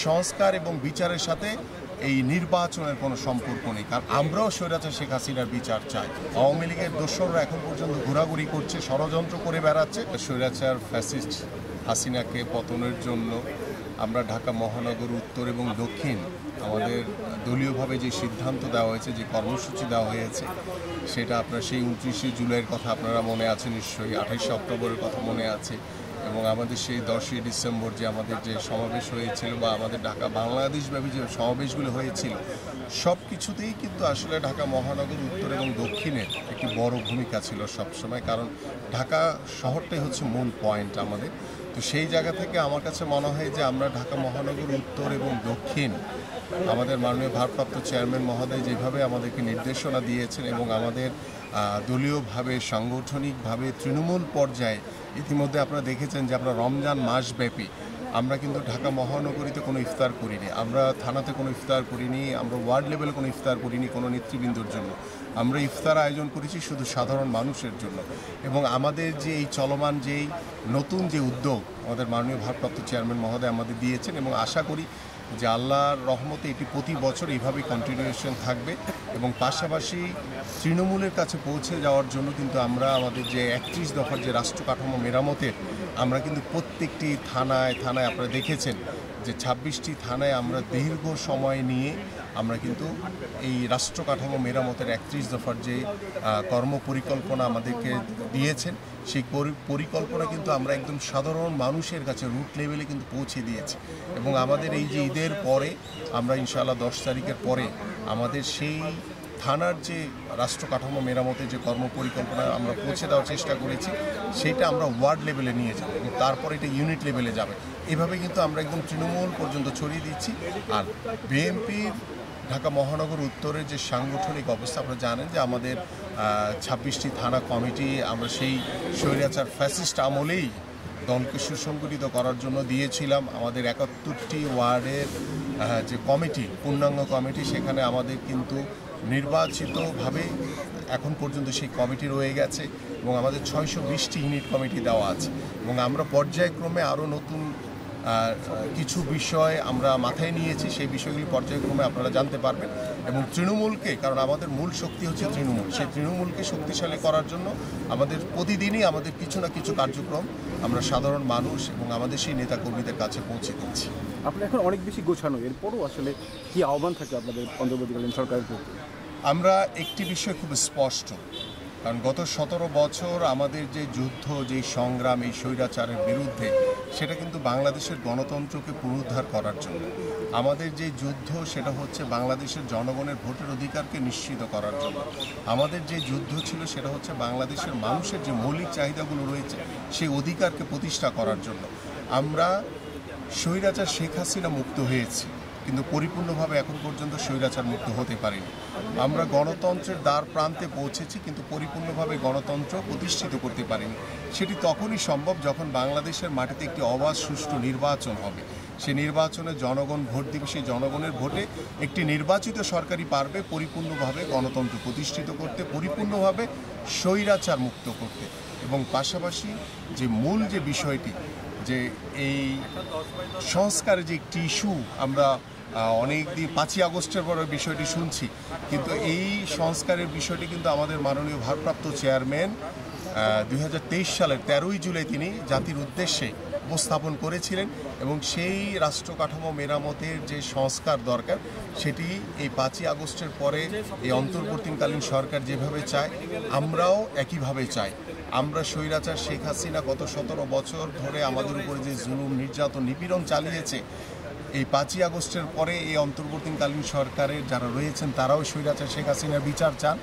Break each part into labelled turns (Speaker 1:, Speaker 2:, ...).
Speaker 1: সংস্কার এবং বিচারের সাথে এই নির্বাচনের কোনো সম্পর্ক নেই, কারণ আমরাও স্বৈরাচার শেখ হাসিনার বিচার চাই। আওয়ামী লীগের দোসররা এখন পর্যন্ত ঘোরাঘুরি করছে, ষড়যন্ত্র করে বেড়াচ্ছে। স্বৈরাচার ফ্যাসিস্ট হাসিনাকে পতনের জন্য আমরা ঢাকা মহানগর উত্তর এবং দক্ষিণ আমাদের দলীয়ভাবে যে সিদ্ধান্ত দেওয়া হয়েছে, যে কর্মসূচি দেওয়া হয়েছে, সেটা আপনার সেই 29শে জুলাইয়ের কথা আপনারা মনে আছে নিশ্চয়ই, 28শে অক্টোবরের কথা মনে আছে, এবং আমাদের সেই 10ই ডিসেম্বর যে আমাদের যে সমাবেশ হয়েছিল বা আমাদের ঢাকা বাংলাদেশব্যাপী যে সমাবেশগুলো হয়েছিল, সব কিছুতেই কিন্তু আসলে ঢাকা মহানগর উত্তর এবং দক্ষিণের একটি বড় ভূমিকা ছিল সবসময়, কারণ ঢাকা শহরটাই হচ্ছে মূল পয়েন্ট আমাদের। তো সেই জায়গা থেকে আমার কাছে মনে হয় যে আমরা ঢাকা মহানগর উত্তর এবং দক্ষিণ আমাদের মাননীয় ভারপ্রাপ্ত চেয়ারম্যান মহোদয় যেভাবে আমাদেরকে নির্দেশনা দিয়েছেন এবং আমাদের দলীয়ভাবে সাংগঠনিকভাবে তৃণমূল পর্যায়ে ইতিমধ্যে আপনারা দেখেছেন যে আমরা রমজান মাসব্যাপী আমরা কিন্তু ঢাকা মহানগরীতে কোনো ইফতার করিনি, আমরা থানাতে কোনো ইফতার করিনি, আমরা ওয়ার্ড লেভেলে কোনো ইফতার করিনি কোনো নেতৃবৃন্দর জন্য। আমরা ইফতার আয়োজন করেছি শুধু সাধারণ মানুষের জন্য। এবং আমাদের যে এই চলমান যেই নতুন যে উদ্যোগ আমাদের মাননীয় ভারপ্রাপ্ত চেয়ারম্যান মহোদয় আমাদের দিয়েছেন, এবং আশা করি যে আল্লাহর রহমতে এটি প্রতি বছর এইভাবেই কন্টিনিউয়েশন থাকবে। এবং পাশাপাশি তৃণমূলের কাছে পৌঁছে যাওয়ার জন্য কিন্তু আমরা আমাদের যে 31 দফার যে রাষ্ট্র কাঠামো মেরামতের আমরা কিন্তু প্রত্যেকটি থানায় থানায় আপনারা দেখেছেন যে 26টি থানায় আমরা দীর্ঘ সময় নিয়ে আমরা কিন্তু এই রাষ্ট্র কাঠামো মেরামতের 31 দফার যে কর্মপরিকল্পনা আমাদেরকে দিয়েছেন, সেই পরিকল্পনা কিন্তু আমরা একদম সাধারণ মানুষের কাছে রুট লেভেলে কিন্তু পৌঁছে দিয়েছি। এবং আমাদের এই যে ঈদের পরে আমরা ইনশাআল্লাহ 10 তারিখের পরে আমাদের সেই থানার যে রাষ্ট্র কাঠামো মেরামতের যে কর্মপরিকল্পনা আমরা পৌঁছে দেওয়ার চেষ্টা করেছি, সেইটা আমরা ওয়ার্ড লেভেলে নিয়ে যাব এবং তারপরে এটা ইউনিট লেভেলে যাবে। এভাবে কিন্তু আমরা একদম তৃণমূল পর্যন্ত ছড়িয়ে দিচ্ছি। আর বিএনপির ঢাকা মহানগর উত্তরের যে সাংগঠনিক অবস্থা আপনারা জানেন যে আমাদের 26টি থানা কমিটি আমরা সেই স্বৈরাচার ফ্যাসিস্ট আমলেই দলকে সুসংগঠিত করার জন্য দিয়েছিলাম। আমাদের 71টি ওয়ার্ডের যে কমিটি, পূর্ণাঙ্গ কমিটি, সেখানে আমাদের কিন্তু নির্বাচিতভাবে এখন পর্যন্ত সেই কমিটি রয়ে গেছে এবং আমাদের 620টি ইউনিট কমিটি দেওয়া আছে। এবং আমরা পর্যায়ক্রমে আরও নতুন কিছু বিষয় আমরা মাথায় নিয়েছি, সেই বিষয়গুলি পর্যায়ক্রমে আপনারা জানতে পারবেন। এবং তৃণমূলকে, কারণ আমাদের মূল শক্তি হচ্ছে তৃণমূল, সেই তৃণমূলকে শক্তিশালী করার জন্য আমাদের প্রতিদিনই আমাদের কিছু না কিছু কার্যক্রম আমরা সাধারণ মানুষ এবং আমাদের সেই নেতাকর্মীদের কাছে পৌঁছে দিচ্ছি।
Speaker 2: আপনি এখন অনেক বেশি গোছানো, এরপরও আসলে কি আহ্বান থাকে আপনাদের অন্তর্বর্তীকালীন সরকারের প্রতি?
Speaker 1: আমরা একটি বিষয় খুব স্পষ্ট, কারণ গত 17 বছর আমাদের যে যুদ্ধ, যে সংগ্রাম এই স্বৈরাচারের বিরুদ্ধে, সেটা কিন্তু বাংলাদেশের গণতন্ত্রকে পুনরুদ্ধার করার জন্য। আমাদের যে যুদ্ধ সেটা হচ্ছে বাংলাদেশের জনগণের ভোটের অধিকারকে নিশ্চিত করার জন্য। আমাদের যে যুদ্ধ ছিল সেটা হচ্ছে বাংলাদেশের মানুষের যে মৌলিক চাহিদাগুলো রয়েছে সেই অধিকারকে প্রতিষ্ঠা করার জন্য। আমরা স্বৈরাচার শেখ হাসিনা মুক্ত হয়েছি, কিন্তু পরিপূর্ণভাবে এখন পর্যন্ত স্বৈরাচার মুক্ত হতে পারেনি। আমরা গণতন্ত্রের দ্বার প্রান্তে পৌঁছেছি, কিন্তু পরিপূর্ণভাবে গণতন্ত্র প্রতিষ্ঠিত করতে পারিনি। সেটি তখনই সম্ভব যখন বাংলাদেশের মাটিতে একটি অবাধ সুষ্ঠু নির্বাচন হবে। সেই নির্বাচনে জনগণ ভোট দিবে, সেই জনগণের ভোটে একটি নির্বাচিত সরকারই পারবে পরিপূর্ণভাবে গণতন্ত্র প্রতিষ্ঠিত করতে, পরিপূর্ণভাবে স্বৈরাচার মুক্ত করতে। এবং পাশাপাশি যে মূল যে বিষয়টি, যে এই সংস্কারের যে একটি ইস্যু আমরা অনেক দিন 5ই আগস্টের পরে বিষয়টি শুনছি, কিন্তু এই সংস্কারের বিষয়টি কিন্তু আমাদের মাননীয় ভারপ্রাপ্ত চেয়ারম্যান 2023 সালের 13ই জুলাই তিনি জাতির উদ্দেশ্যে উপস্থাপন করেছিলেন। এবং সেই রাষ্ট্র কাঠামো মেরামতের যে সংস্কার দরকার, সেটি এই 5ই আগস্টের পরে এই অন্তর্বর্তীকালীন সরকার যেভাবে চায়, আমরাও একইভাবে চাই। আমরা স্বৈরাচার শেখ হাসিনা গত 17 বছর ধরে আমাদের উপরে যে জুলুম, নির্যাতন, নিপীড়ন চালিয়েছে, এই 5ই আগস্টের পরে এই অন্তর্বর্তীকালীন সরকারের যারা রয়েছেন তারাও স্বৈরাচার শেখ হাসিনার বিচার চান।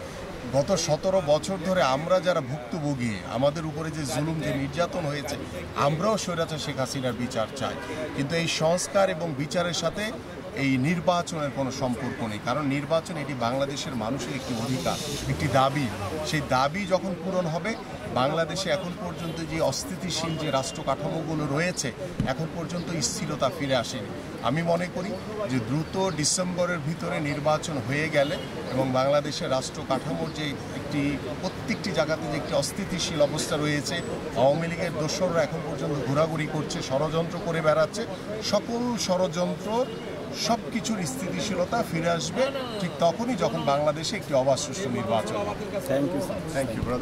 Speaker 1: গত 17 বছর ধরে আমরা যারা ভুক্তভোগী, আমাদের উপরে যে জুলুম, যে নির্যাতন হয়েছে, আমরাও স্বৈরাচার শেখ হাসিনার বিচার চাই। কিন্তু এই সংস্কার এবং বিচারের সাথে এই নির্বাচনের কোনো সম্পর্ক নেই, কারণ নির্বাচন এটি বাংলাদেশের মানুষের একটি অধিকার, একটি দাবি। সেই দাবি যখন পূরণ হবে বাংলাদেশে এখন পর্যন্ত যে অস্থিতিশীল যে রাষ্ট্র কাঠামোগুলো রয়েছে এখন পর্যন্ত স্থিরতা ফিরে আসেনি। আমি মনে করি যে দ্রুত ডিসেম্বরের ভিতরে নির্বাচন হয়ে গেলে এবং বাংলাদেশের রাষ্ট্র কাঠামোর যে একটি প্রত্যেকটি জায়গাতে যে একটি অস্থিতিশীল অবস্থা রয়েছে, আওয়ামী লীগের দোসররা এখন পর্যন্ত ঘোরাঘুরি করছে, ষড়যন্ত্র করে বেড়াচ্ছে, সকল ষড়যন্ত্র সব কিছুর স্থিতিশীলতা ফিরে আসবে ঠিক তখনই যখন বাংলাদেশে একটি অবাধ সুষ্ঠু নির্বাচন হবে।
Speaker 2: Thank you sir.
Speaker 1: Thank you brother.